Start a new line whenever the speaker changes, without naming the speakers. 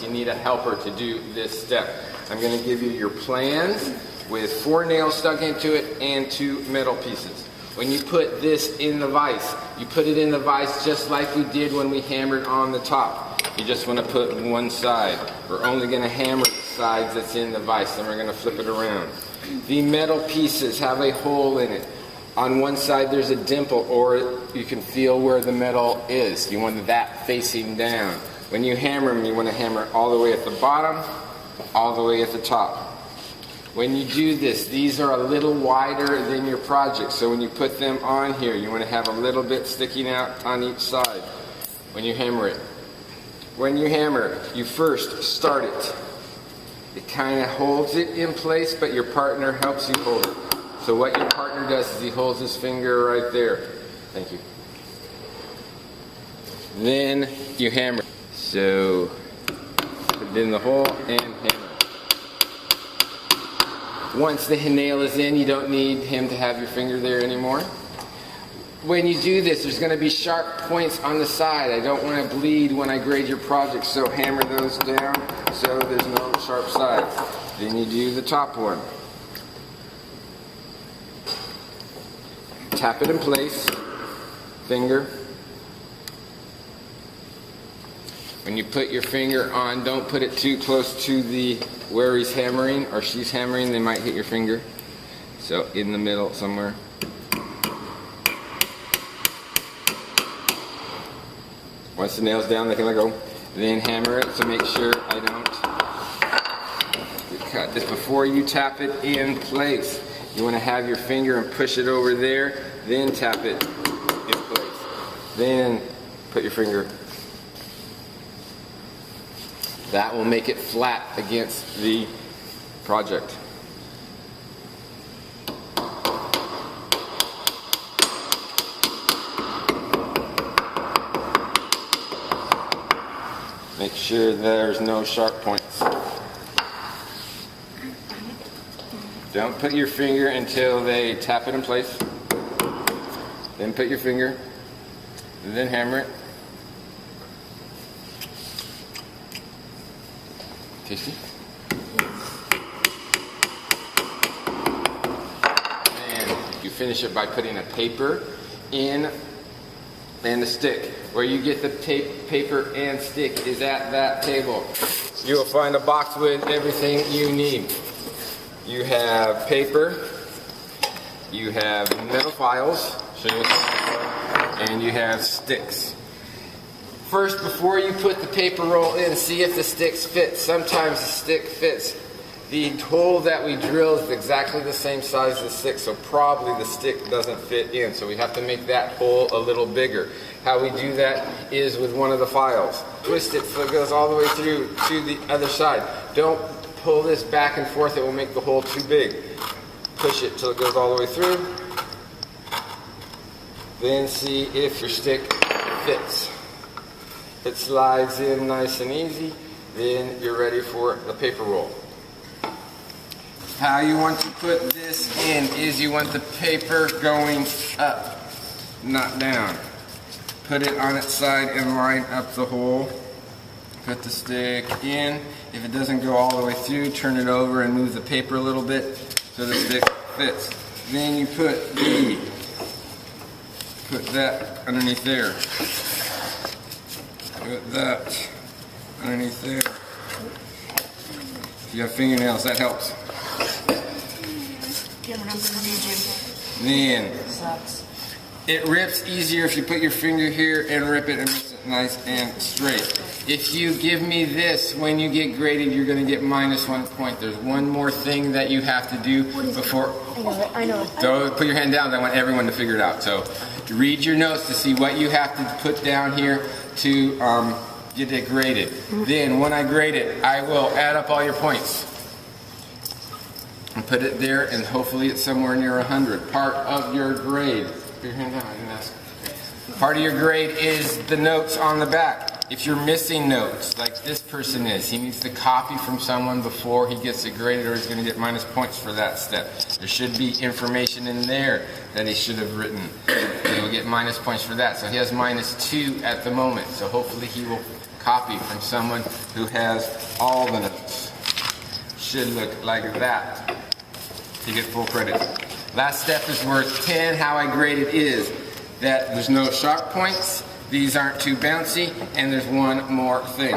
You need a helper to do this step. I'm going to give you your plans with 4 nails stuck into it and 2 metal pieces. When you put this in the vise, you put it in the vise just like we did when we hammered on the top. You just want to put one side. We're only going to hammer the sides that's in the vise, then we're going to flip it around. The metal pieces have a hole in it. On one side there's a dimple, or you can feel where the metal is. You want that facing down. When you hammer them, you want to hammer all the way at the bottom, all the way at the top. When you do this, these are a little wider than your project, so when you put them on here, you want to have a little bit sticking out on each side when you hammer it. When you hammer, you first start it. It kind of holds it in place, but your partner helps you hold it. So what your partner does is he holds his finger right there. Thank you. Then you hammer. So put it in the hole and hammer. Once the nail is in, you don't need him to have your finger there anymore. When you do this, there's going to be sharp points on the side. I don't want to bleed when I grade your project, so hammer those down so there's no sharp sides. Then you do the top one. Tap it in place, finger. When you put your finger on, don't put it too close to the where he's hammering or she's hammering, they might hit your finger. So in the middle somewhere. Once the nail's down, they can let go. Then hammer it to make sure I don't cut this. Before you tap it in place, you want to have your finger and push it over there, then tap it in place. Then put your finger. That will make it flat against the project. Make sure there's no sharp points. Don't put your finger until they tap it in place. Then put your finger, and then hammer it. Tasty? And you finish it by putting a paper in and a stick. Where you get the paper and stick is at that table. You will find a box with everything you need. You have paper, you have metal files, and you have sticks. First, before you put the paper roll in, see if the sticks fit. Sometimes the stick fits. The hole that we drill is exactly the same size as the stick, so probably the stick doesn't fit in. So we have to make that hole a little bigger. How we do that is with one of the files. Twist it so it goes all the way through to the other side. Don't pull this back and forth, it will make the hole too big. Push it till it goes all the way through. Then see if your stick fits. It slides in nice and easy, then you're ready for the paper roll. How you want to put this in is you want the paper going up, not down. Put it on its side and line up the hole. Put the stick in. If it doesn't go all the way through, turn it over and move the paper a little bit so the stick fits. Then you put that underneath there. Put that underneath there. If you have fingernails, that helps. Then it rips easier if you put your finger here and rip it and makes it nice and straight. If you give me this when you get graded, you're going to get -1 point. There's one more thing that you have to do before.
I know it.
Don't put your hand down. I want everyone to figure it out. So read your notes to see what you have to put down here to get it graded. Then when I grade it, I will add up all your points and put it there, and hopefully it's somewhere near 100. Part of your grade. Put your hand down. I didn't ask. Part of your grade is the notes on the back. If you're missing notes, like this person is, he needs to copy from someone before he gets it graded, or he's going to get minus points for that step. There should be information in there that he should have written. He will get minus points for that. So he has -2 at the moment. So hopefully he will Copy from someone who has all the notes. Should look like that to get full credit. Last step is worth 10. How I grade it is that there's no sharp points, these aren't too bouncy, and there's one more thing.